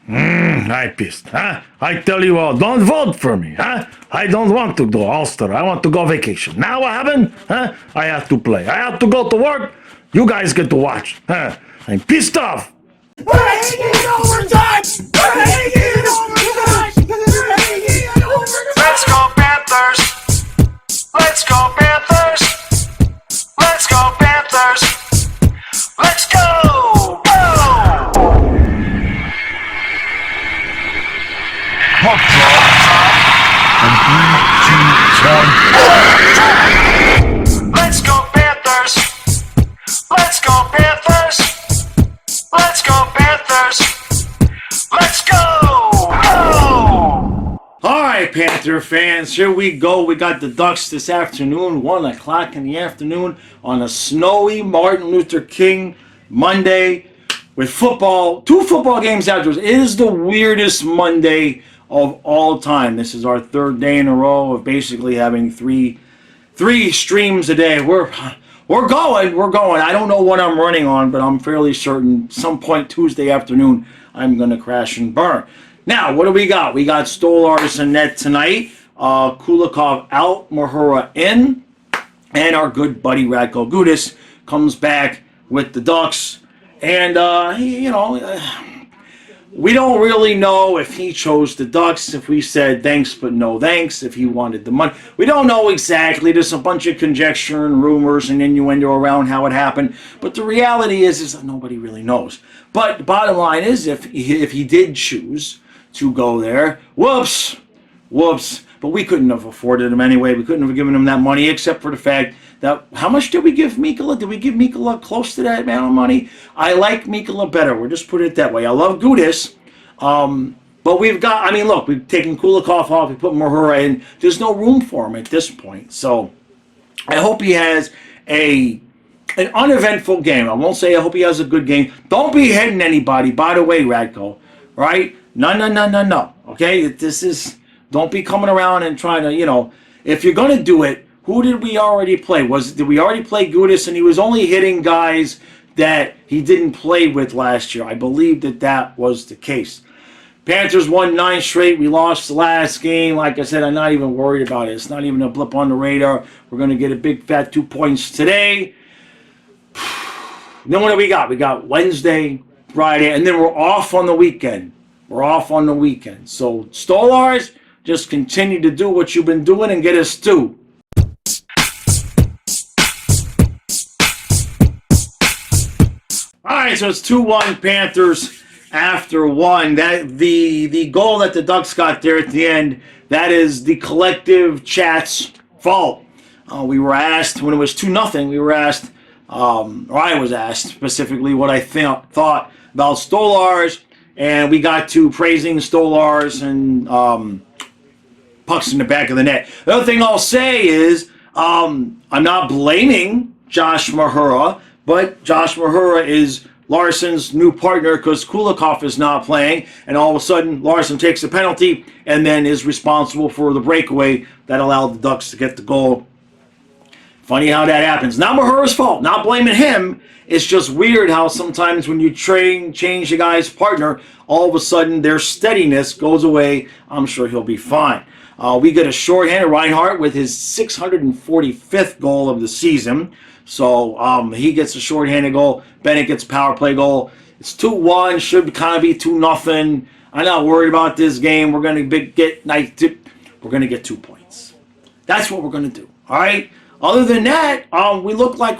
I pissed, huh? I tell you all, don't vote for me, huh? I don't want to go Ulster. I want to go vacation. Now what happened? Huh? I have to play. I have to go to work. You guys get to watch. Huh? I'm pissed off. We're hanging overtime! We're hanging overtime! We're hanging overtime! Let's go Panthers! Let's go Panthers! Let's go Panthers! Let's go! Go! Puck drop. And 3, 2, 1. Let's go Panthers! Let's go Panthers! Let's go Panthers! Let's go! Go! All right, Panther fans, here we go. We got the Ducks this afternoon, 1 o'clock in the afternoon on a snowy Martin Luther King Monday with football, 2 football games afterwards. It is the weirdest Monday of all time. This is our 3rd day in a row of basically having three streams a day. We're going. I don't know what I'm running on, but I'm fairly certain some point Tuesday afternoon I'm going to crash and burn. Now, what do we got? We got Stolarz and net tonight. Kulikov out, Mahura in. And our good buddy Radko Gudas comes back with the Ducks. And, we don't really know if he chose the Ducks, if we said thanks but no thanks, if he wanted the money. We don't know exactly. There's a bunch of conjecture and rumors and innuendo around how it happened. But the reality is that nobody really knows. But the bottom line is, if he did choose to go there, whoops. But we couldn't have afforded him anyway. We couldn't have given him that money, except for the fact that, how much did we give Mikkola? Did we give Mikkola close to that amount of money? I like Mikkola better. We'll just put it that way. I love Gudas. But we've got, look, we've taken Kulikov off. We put Mahura in. There's no room for him at this point. So I hope he has an uneventful game. I won't say I hope he has a good game. Don't be hitting anybody, by the way, Radko. Right? No. Okay? Don't be coming around and trying to, if you're going to do it, who did we already play? Did we already play Gudas, and he was only hitting guys that he didn't play with last year? I believe that was the case. Panthers won 9 straight. We lost the last game. Like I said, I'm not even worried about it. It's not even a blip on the radar. We're going to get a big fat 2 points today. Then what do we got? We got Wednesday, Friday, and then we're off on the weekend. So, Stolarz, just continue to do what you've been doing and get us 2. All right, so it's 2-1 Panthers after 1. That the goal that the Ducks got there at the end, that is the collective chat's fault. We were asked when it was 2-0. We were asked, or I was asked specifically, what I thought about Stolarz, and we got to praising Stolarz and pucks in the back of the net. The other thing I'll say is, I'm not blaming Josh Mahura, but Josh Mahura is Larson's new partner because Kulikov is not playing, and all of a sudden Larson takes a penalty and then is responsible for the breakaway that allowed the Ducks to get the goal. Funny how that happens. Not Mahura's fault. Not blaming him. It's just weird how sometimes when you change a guy's partner, all of a sudden their steadiness goes away. I'm sure he'll be fine. We get a shorthanded Reinhart with his 645th goal of the season. So he gets a shorthanded goal. Bennett gets a power play goal. It's 2-1. Should kind of be 2-0. I'm not worried about this game. We're going to get 2 points. That's what we're going to do. All right. Other than that, we look like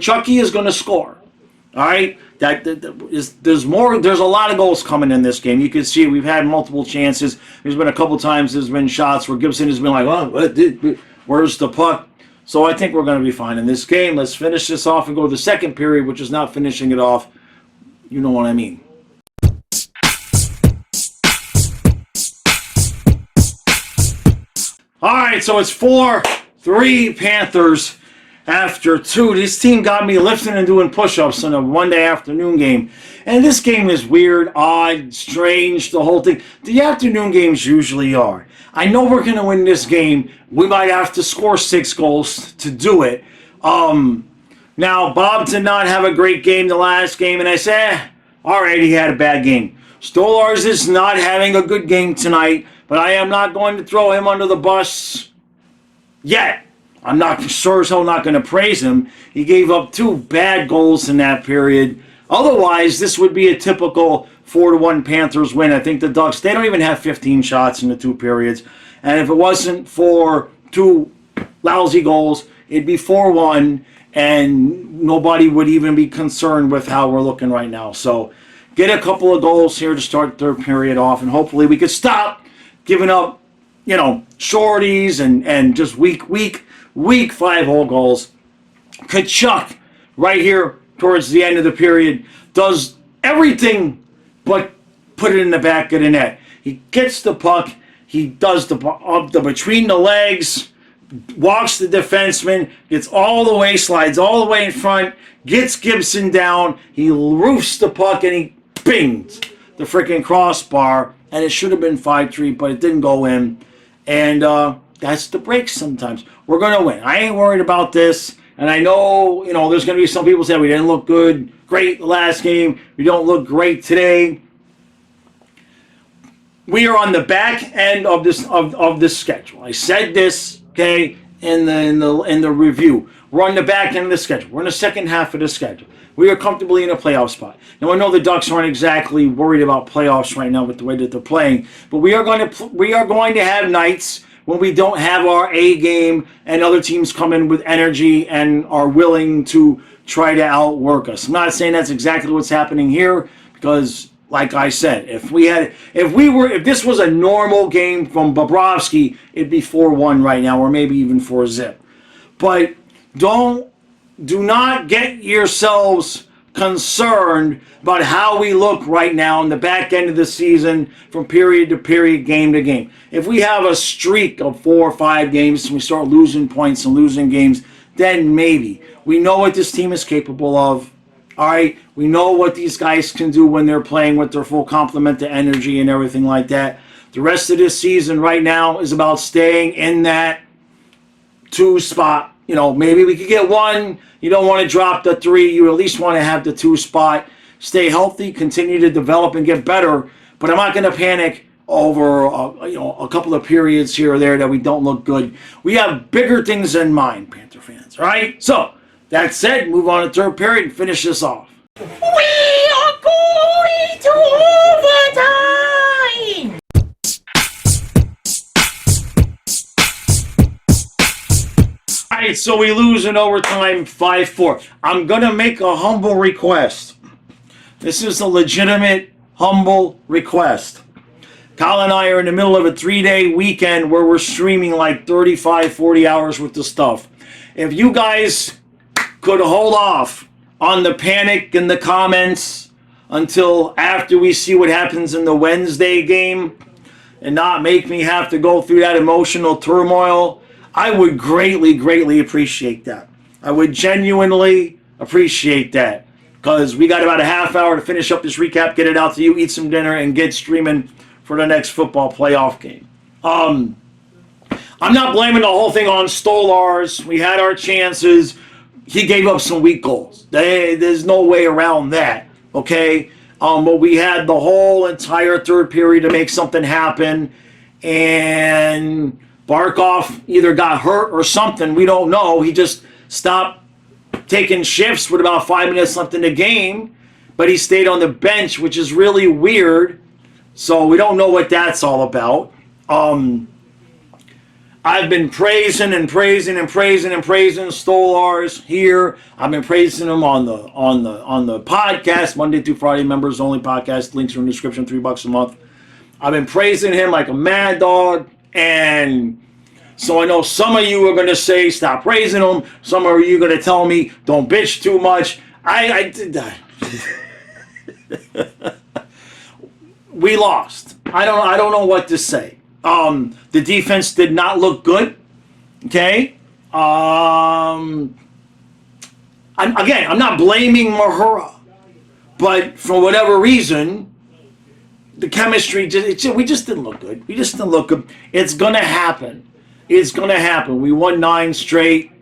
Chucky is going to score. All right. There's more. There's a lot of goals coming in this game. You can see we've had multiple chances. There's been a couple times there's been shots where Gibson has been like, "Oh, where's the puck?" So I think we're going to be fine in this game. Let's finish this off and go to the second period, which is not finishing it off. You know what I mean. All right, so it's 4-3 Panthers after 2. This team got me lifting and doing push-ups in a Monday afternoon game. And this game is weird, odd, strange, the whole thing. The afternoon games usually are. I know we're going to win this game. We might have to score 6 goals to do it. Now, Bob did not have a great game the last game, and I said, all right, he had a bad game. Stolars is not having a good game tonight, but I am not going to throw him under the bus yet. I'm not sure as hell not going to praise him. He gave up 2 bad goals in that period. Otherwise, this would be a typical 4-1 Panthers win. I think the Ducks, they don't even have 15 shots in the 2 periods. And if it wasn't for 2 lousy goals, it'd be 4-1, and nobody would even be concerned with how we're looking right now. So get a couple of goals here to start the 3rd period off, and hopefully we could stop giving up, shorties and just weak 5-hole goals. Kachuk, right here towards the end of the period, does everything but put it in the back of the net. He gets the puck, he does the between the legs, walks the defenseman, gets all the way, slides all the way in front, gets Gibson down, he roofs the puck, and he bings the freaking crossbar, and it should have been 5-3, but it didn't go in. And that's the breaks sometimes. We're going to win. I ain't worried about this. And I know, there's going to be some people saying we didn't look great the last game. We don't look great today. We are on the back end of this schedule. I said this, okay, in the review. We're on the back end of the schedule. We're in the second half of the schedule. We are comfortably in a playoff spot. Now I know the Ducks aren't exactly worried about playoffs right now with the way that they're playing, but we are going to have nights when we don't have our A game and other teams come in with energy and are willing to try to outwork us. I'm not saying that's exactly what's happening here, because like I said, if this was a normal game from Bobrovsky, it'd be 4-1 right now, or maybe even 4-0. But do not get yourselves concerned about how we look right now in the back end of the season from period to period, game to game. If we have a streak of 4 or 5 games and we start losing points and losing games, then maybe. We know what this team is capable of. All right, we know what these guys can do when they're playing with their full complement of energy and everything like that. The rest of this season right now is about staying in that 2 spot. Maybe we could get 1. You don't want to drop the 3. You at least want to have the 2 spot. Stay healthy, continue to develop and get better. But I'm not going to panic over a couple of periods here or there that we don't look good. We have bigger things in mind, Panther fans. All right. So that said, move on to 3rd period and finish this off. We are going to overtime! All right, so we lose in overtime 5-4. I'm going to make a humble request. This is a legitimate, humble request. Kyle and I are in the middle of a 3-day weekend where we're streaming like 35, 40 hours worth of stuff. If you guys could hold off on the panic in the comments until after we see what happens in the Wednesday game and not make me have to go through that emotional turmoil, I would greatly, greatly appreciate that. I would genuinely appreciate that, because we got about a half hour to finish up this recap, get it out to you, eat some dinner, and get streaming for the next football playoff game. I'm not blaming the whole thing on Stolars. We had our chances. He gave up some weak goals. There's no way around that, okay? But we had the whole entire 3rd period to make something happen, and Barkov either got hurt or something. We don't know. He just stopped taking shifts with about 5 minutes left in the game, but he stayed on the bench, which is really weird. So we don't know what that's all about. I've been praising Stolars here. I've been praising him on the podcast, Monday through Friday, members only podcast. Links are in the description. $3 a month. I've been praising him like a mad dog. And so I know some of you are going to say, stop praising him. Some of you are going to tell me, don't bitch too much. I did that. We lost. I don't know what to say. The defense did not look good. Okay. I'm not blaming Mahura, but for whatever reason, the chemistry we just didn't look good. We just didn't look good. It's gonna happen. It's gonna happen. We won 9 straight.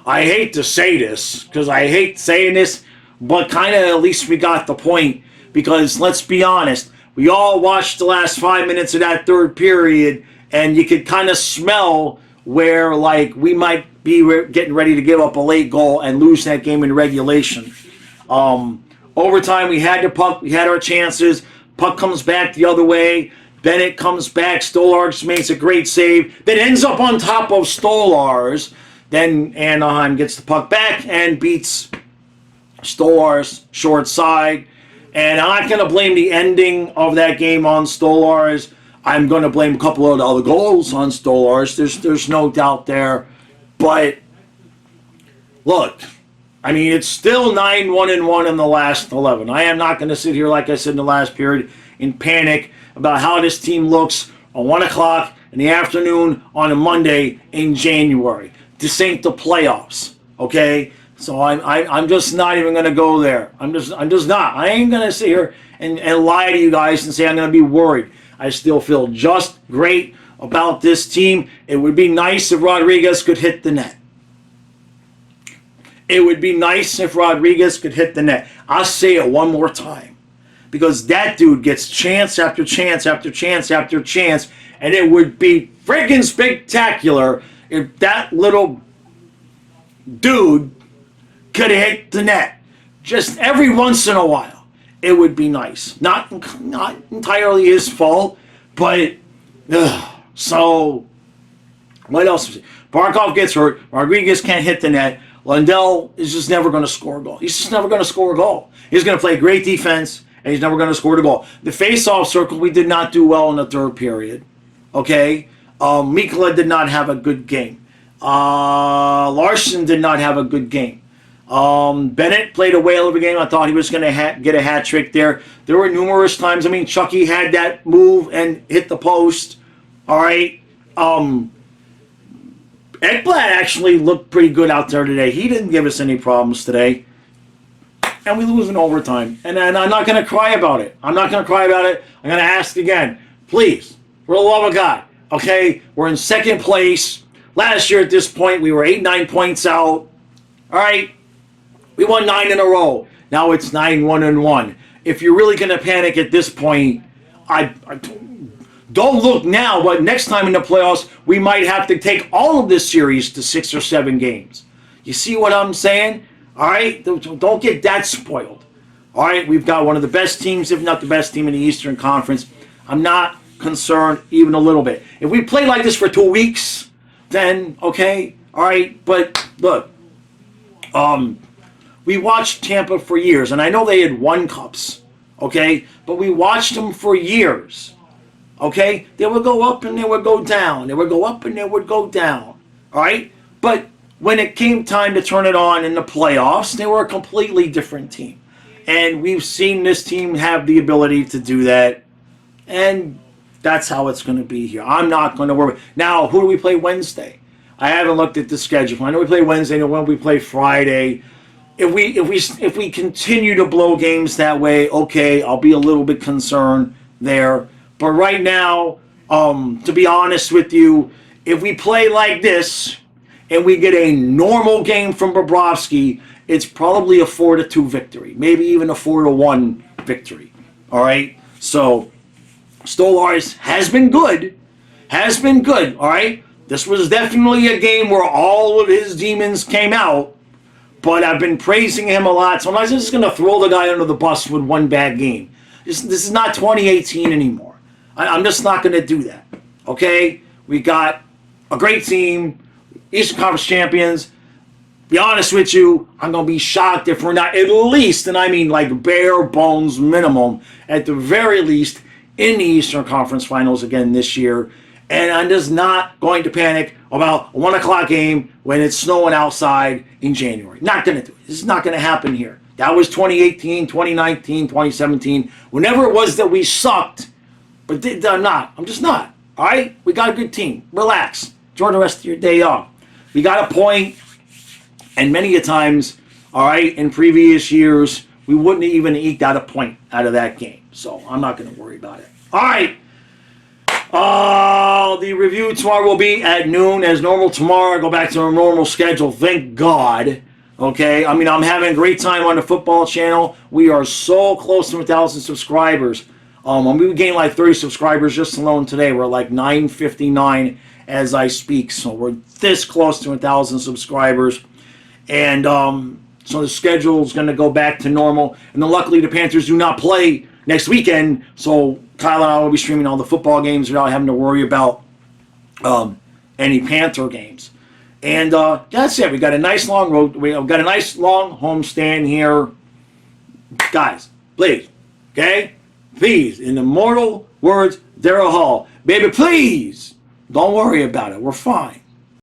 I hate to say this because I hate saying this, but kind of at least we got the point. Because let's be honest, we all watched the last 5 minutes of that third period, and you could kind of smell where like we might be getting ready to give up a late goal and lose that game in regulation. Overtime, we had the puck, we had our chances. Puck comes back the other way. Bennett comes back. Stolarz makes a great save. That ends up on top of Stolarz. Then Anaheim gets the puck back and beats Stolarz short side. And I'm not going to blame the ending of that game on Stolarz. I'm going to blame a couple of the other goals on Stolarz. There's no doubt there. But look, I mean, it's still 9-1-1 in the last 11. I am not going to sit here, like I said in the last period, in panic about how this team looks on 1 o'clock in the afternoon on a Monday in January. This ain't the playoffs, okay? So I'm just not even going to go there. I'm just not. I ain't going to sit here and lie to you guys and say I'm going to be worried. I still feel just great about this team. It would be nice if Rodriguez could hit the net. It would be nice if Rodriguez could hit the net. I'll say it one more time. Because that dude gets chance after chance after chance after chance. And it would be freaking spectacular if that little dude could hit the net. Just every once in a while. It would be nice. Not entirely his fault. But, so, what else? Barkov gets hurt. Rodriguez can't hit the net. Lundell is just never going to score a goal. He's just never going to score a goal. He's going to play great defense, and he's never going to score the goal. The face-off circle, we did not do well in the third period. Okay? Mikkola did not have a good game. Larson did not have a good game. Bennett played a whale of a game. I thought he was going to get a hat trick there. There were numerous times. I mean, Chucky had that move and hit the post. All right? Ekblad actually looked pretty good out there today. He didn't give us any problems today. And we lose in overtime. And I'm not going to cry about it. I'm not going to cry about it. I'm going to ask again. Please, for the love of God, okay? We're in second place. Last year at this point, we were 8-9 points out. All right? We won 9 in a row. Now it's 9-1-1. If you're really going to panic at this point, I don't look now, but next time in the playoffs, we might have to take all of this series to 6 or 7 games. You see what I'm saying? All right? Don't get that spoiled. All right? We've got one of the best teams, if not the best team in the Eastern Conference. I'm not concerned even a little bit. If we play like this for 2 weeks, then, okay, all right? But, look, we watched Tampa for years, and I know they had won cups, okay? But we watched them for years. Okay? They would go up and they would go down. They would go up and they would go down. All right? But when it came time to turn it on in the playoffs, they were a completely different team. And we've seen this team have the ability to do that. And that's how it's going to be here. I'm not going to worry. Now, who do we play Wednesday? I haven't looked at the schedule. I know we play Wednesday. I know when we play Friday. If we continue to blow games that way, okay, I'll be a little bit concerned there. But right now, to be honest with you, if we play like this and we get a normal game from Bobrovsky, it's probably a 4-2 victory. Maybe even a 4-1 victory. All right? So, Stolarz has been good. Has been good. All right? This was definitely a game where all of his demons came out. But I've been praising him a lot. So I'm not just going to throw the guy under the bus with one bad game. This is not 2018 anymore. I'm just not going to do that. Okay? We got a great team, Eastern Conference champions. Be honest with you, I'm going to be shocked if we're not at least, and I mean like bare bones minimum, at the very least, in the Eastern Conference Finals again this year. And I'm just not going to panic about a 1 o'clock game when it's snowing outside in January. Not going to do it. This is not going to happen here. That was 2018, 2019, 2017. Whenever it was that we sucked, but I'm not. I'm just not. All right? We got a good team. Relax. Enjoy the rest of your day off. We got a point, and many a times, all right, in previous years, we wouldn't have even eked out a point out of that game. So I'm not going to worry about it. All right. The review tomorrow will be at noon as normal tomorrow. I go back to our normal schedule. Thank God. Okay, I mean, I'm having a great time on the football channel. We are so close to 1,000 subscribers. We gained like 30 subscribers just alone today. We're like 959 as I speak. So we're this close to 1,000 subscribers. And so the schedule is going to go back to normal. And then luckily the Panthers do not play next weekend. So Kyle and I will be streaming all the football games without having to worry about any Panther games. And that's it. We got a nice long road. We got a nice long homestand here, guys. Please, okay, please. In the immortal words, Daryl Hall, baby, please don't worry about it. We're fine.